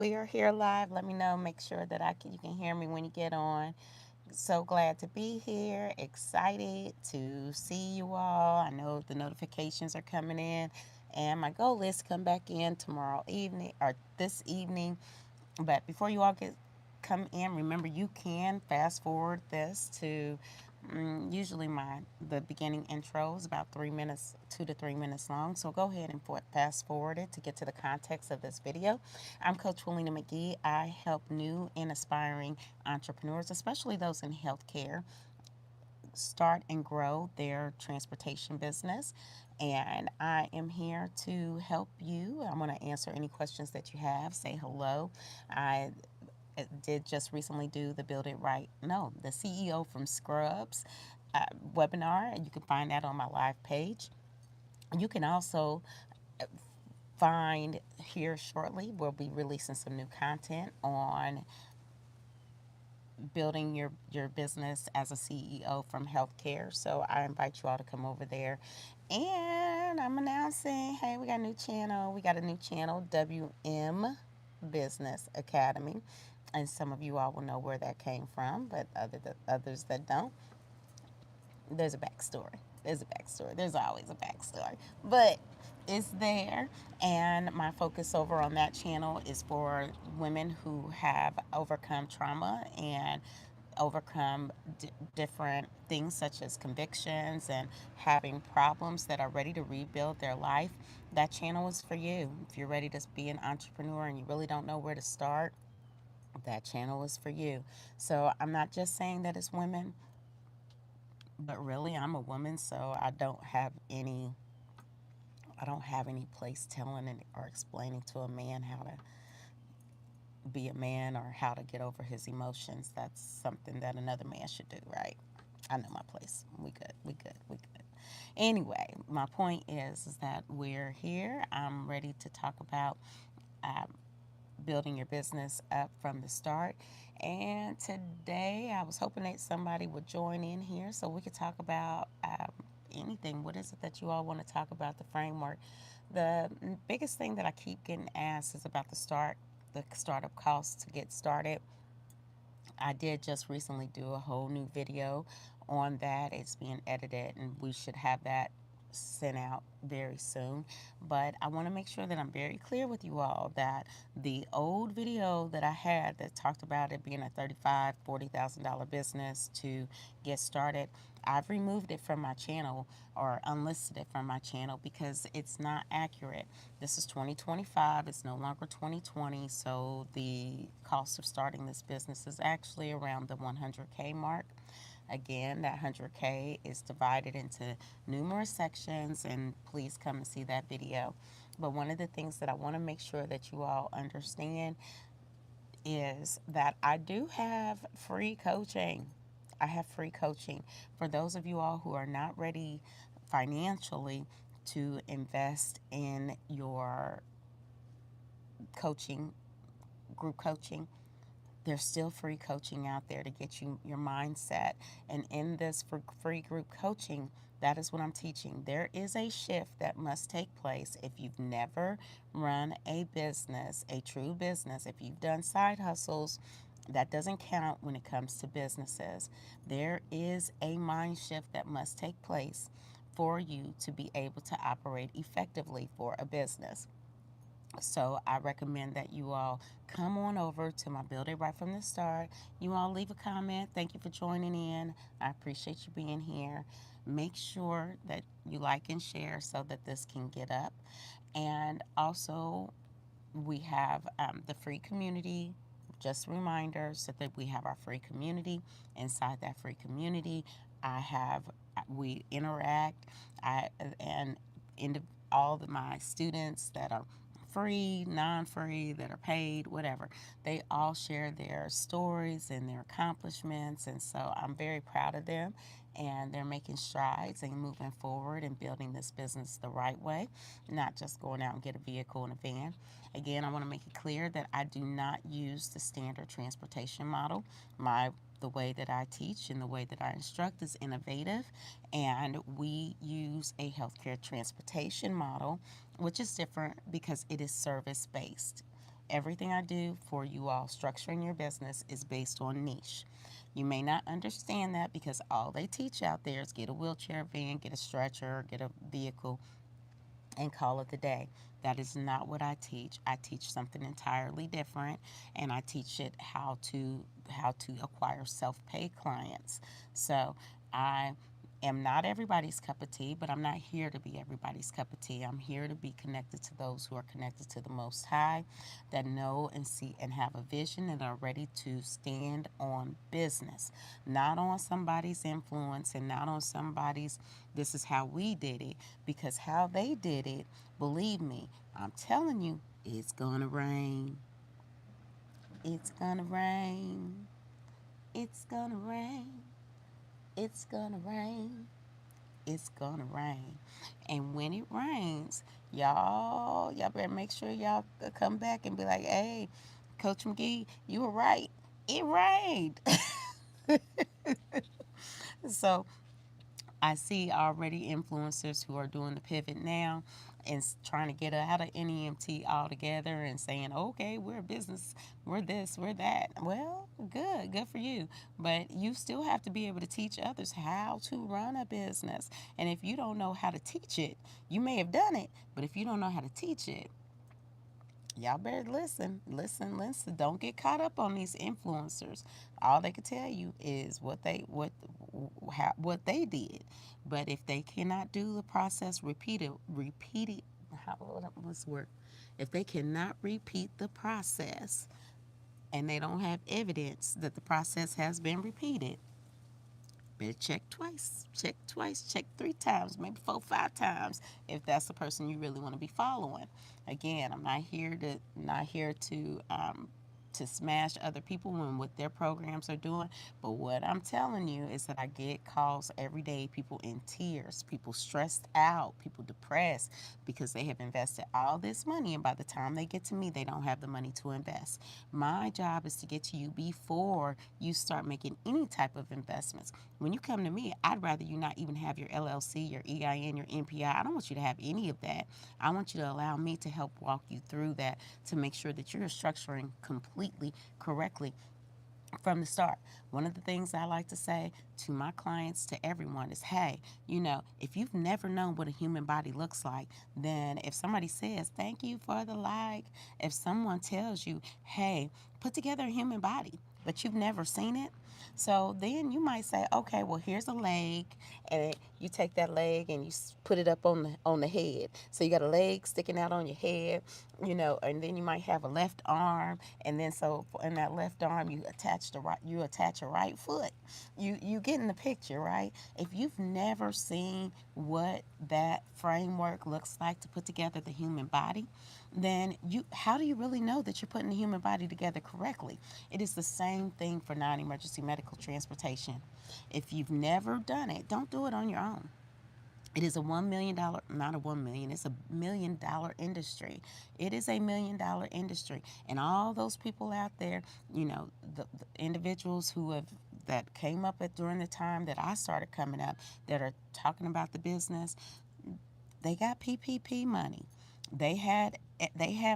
We are here live. Let me know. Make sure that you can hear me when you get on. So glad to be here. Excited to see you all. I know the notifications are coming in, and my goal is to come back in tomorrow evening or this evening. But before you all come in, remember you can fast forward this to usually the beginning intro is about 3 minutes, 2 to 3 minutes long. So go ahead and fast forward it to get to the context of this video. I'm Coach Willena McGee. I help new and aspiring entrepreneurs, especially those in healthcare, start and grow their transportation business. And I am here to help you. I'm going to answer any questions that you have. Say hello. I did just recently do the Build It Right, no, the CEO from Scrubs webinar, and you can find that on my live page. You can also find here shortly, we'll be releasing some new content on building your business as a CEO from healthcare. So I invite you all to come over there. And I'm announcing, hey, we got a new channel. We got a new channel, WM Business Academy. And some of you all will know where that came from, but others that don't, there's a backstory. There's always a backstory. But it's there. And my focus over on that channel is for women who have overcome trauma and overcome different things such as convictions and having problems that are ready to rebuild their life. That channel is for you. If you're ready to be an entrepreneur and you really don't know where to start, that channel is for you. So I'm not just saying that it's women, but really I'm a woman, so I don't have any place telling or explaining to a man how to be a man or how to get over his emotions. That's something that another man should do, right? I know my place. We good. We good. We good. Anyway, my point is that we're here. I'm ready to talk about building your business up from the start. And today I was hoping that somebody would join in here so we could talk about anything. What is it that you all want to talk about? The framework. The biggest thing that I keep getting asked is about the startup costs to get started. I did just recently do a whole new video on that. It's being edited, and we should have that sent out very soon. But I want to make sure that I'm very clear with you all that the old video that I had that talked about it being a $35,000, $40,000 business to get started, I've removed it from my channel or unlisted it from my channel because it's not accurate. This is 2025. It's no longer 2020. So the cost of starting this business is actually around the 100K mark. Again, that 100K is divided into numerous sections, and please come and see that video. But one of the things that I want to make sure that you all understand is that I do have free coaching. I have free coaching for those of you all who are not ready financially to invest in your coaching, group coaching. There's still free coaching out there to get you your mindset. And in this free group coaching, that is what I'm teaching. There is a shift that must take place if you've never run a business, a true business. If you've done side hustles, that doesn't count when it comes to businesses. There is a mind shift that must take place for you to be able to operate effectively for a business. So I recommend that you all come on over to my Build It Right from the Start. You all leave a comment. Thank you for joining in. I appreciate you being here. Make sure that you like and share so that this can get up. And also, we have the free community. Just a reminder so that we have our free community. Inside that free community, we interact. And all of my students that are free, non-free, that are paid, whatever, they all share their stories and their accomplishments, and so I'm very proud of them, and they're making strides and moving forward and building this business the right way, not just going out and get a vehicle and a van. Again, I want to make it clear that I do not use the standard transportation model. The way that I teach and the way that I instruct is innovative, and we use a healthcare transportation model, which is different because it is service-based. everything I do for you all structuring your business is based on niche. You may not understand that because all they teach out there is get a wheelchair van, get a stretcher, get a vehicle, and call it the day. That is not what I teach. I teach something entirely different, and I teach it how to acquire self-pay clients. So I am not everybody's cup of tea, but I'm not here to be everybody's cup of tea. I'm here to be connected to those who are connected to the Most High, that know and see and have a vision and are ready to stand on business, not on somebody's influence and not on somebody's this is how we did it, because how they did it, believe me, I'm telling you, it's gonna rain. It's gonna rain. It's gonna rain. It's gonna rain. It's gonna rain. And when it rains, y'all better make sure y'all come back and be like, hey, Coach McGee, you were right. It rained. So I see already influencers who are doing the pivot now and trying to get out of NEMT altogether and saying, okay, we're a business, we're this, we're that. Well, good for you. But you still have to be able to teach others how to run a business. And if you don't know how to teach it, you may have done it, but if you don't know how to teach it, y'all better listen. Don't get caught up on these influencers. All they can tell you is what they did. But if they cannot do the process repeated, what's the word? If they cannot repeat the process and they don't have evidence that the process has been repeated, better check twice, check 3 times, maybe 4, 5 times if that's the person you really want to be following. Again, I'm not here to smash other people and what their programs are doing. But what I'm telling you is that I get calls every day, people in tears, people stressed out, people depressed because they have invested all this money, and by the time they get to me, they don't have the money to invest. My job is to get to you before you start making any type of investments. When you come to me, I'd rather you not even have your LLC, your EIN, your NPI. I don't want you to have any of that. I want you to allow me to help walk you through that to make sure that you're structuring completely correctly from the start. One of the things I like to say to my clients, to everyone, is, hey, if you've never known what a human body looks like, then if somebody says, thank you for the like, if someone tells you, hey, put together a human body, but you've never seen it, so then you might say, okay, well, here's a leg, and you take that leg and you put it up on the head. So you got a leg sticking out on your head, and then you might have a left arm, and then so in that left arm you attach a right foot. You get in the picture, right? If you've never seen what that framework looks like to put together the human body, then how do you really know that you're putting the human body together correctly? It is the same thing for non-emergency medical transportation. If you've never done it, don't do it on your own. It is a $1 million, not a 1 million, it's a $1 million industry. It is a $1 million industry. And all those people out there, the individuals that came up during the time that I started coming up, that are talking about the business, they got PPP money. They had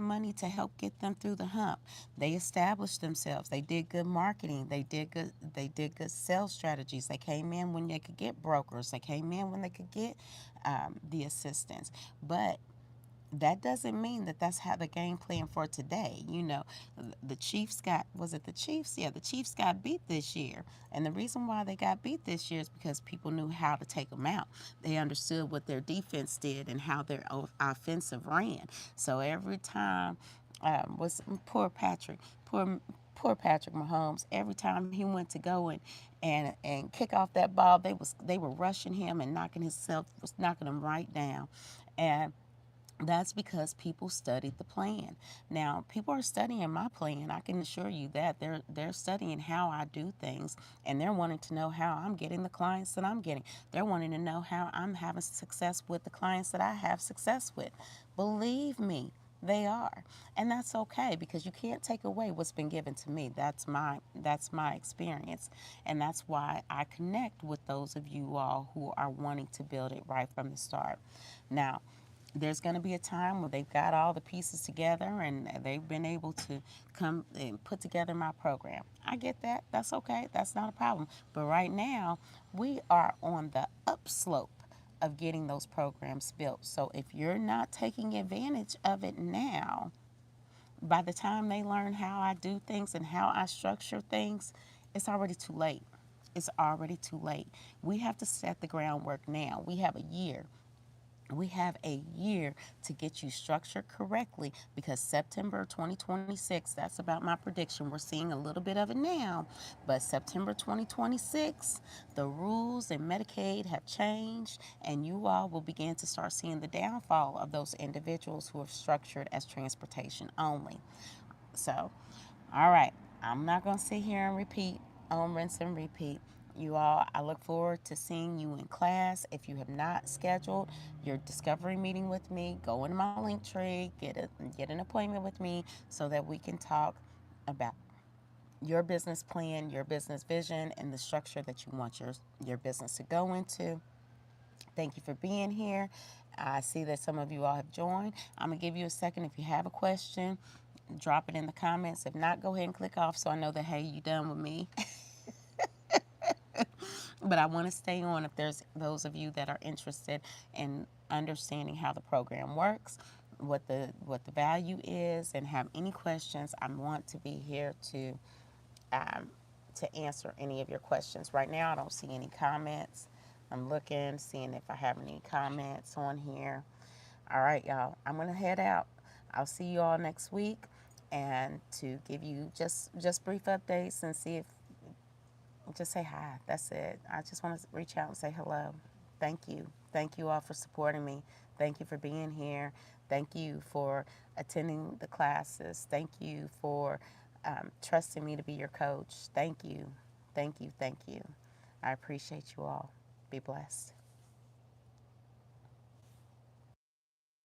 money to help get them through the hump. They established themselves. They did good marketing. They did good sales strategies. They came in when they could get brokers. They came in when they could get the assistants. But that doesn't mean that that's how the game plan for today. The Chiefs was it the Chiefs? Yeah, the Chiefs got beat this year. And the reason why they got beat this year is because people knew how to take them out. They understood what their defense did and how their offensive ran. So every time, poor Patrick Mahomes, every time he went to go and kick off that ball, they were rushing him and knocking him right down. And that's because people studied the plan. Now, people are studying my plan. I can assure you that they're studying how I do things, and they're wanting to know how I'm getting the clients that I'm getting. They're wanting to know how I'm having success with the clients that I have success with. Believe me, they are. And that's okay, because you can't take away what's been given to me. That's my experience. And that's why I connect with those of you all who are wanting to build it right from the start. Now, there's going to be a time where they've got all the pieces together and they've been able to come and put together my program. I get that. That's okay. That's not a problem. But right now, we are on the upslope of getting those programs built. So if you're not taking advantage of it now, by the time they learn how I do things and how I structure things, it's already too late. It's already too late. We have to set the groundwork now. We have a year. We have a year to get you structured correctly, because September 2026, that's about my prediction. We're seeing a little bit of it now, but September 2026, the rules in Medicaid have changed, and you all will begin to start seeing the downfall of those individuals who are structured as transportation only. So, all right, I'm not going to sit here and repeat on rinse and repeat. You all, I look forward to seeing you in class. If you have not scheduled your discovery meeting with me, go into my link tree, get an appointment with me so that we can talk about your business plan, your business vision, and the structure that you want your business to go into. Thank you for being here. I see that some of you all have joined. I'm going to give you a second. If you have a question, drop it in the comments. If not, go ahead and click off so I know that, hey, you done with me. But I want to stay on if there's those of you that are interested in understanding how the program works, what the value is, and have any questions. I want to be here to answer any of your questions. Right now, I don't see any comments. I'm looking, seeing if I have any comments on here. All right, y'all, I'm going to head out. I'll see you all next week, and to give you just brief updates and see if, just say hi. That's it. I just want to reach out and say hello. Thank you. Thank you all for supporting me. Thank you for being here. Thank you for attending the classes. Thank you for trusting me to be your coach. Thank you. Thank you. Thank you. I appreciate you all. Be blessed.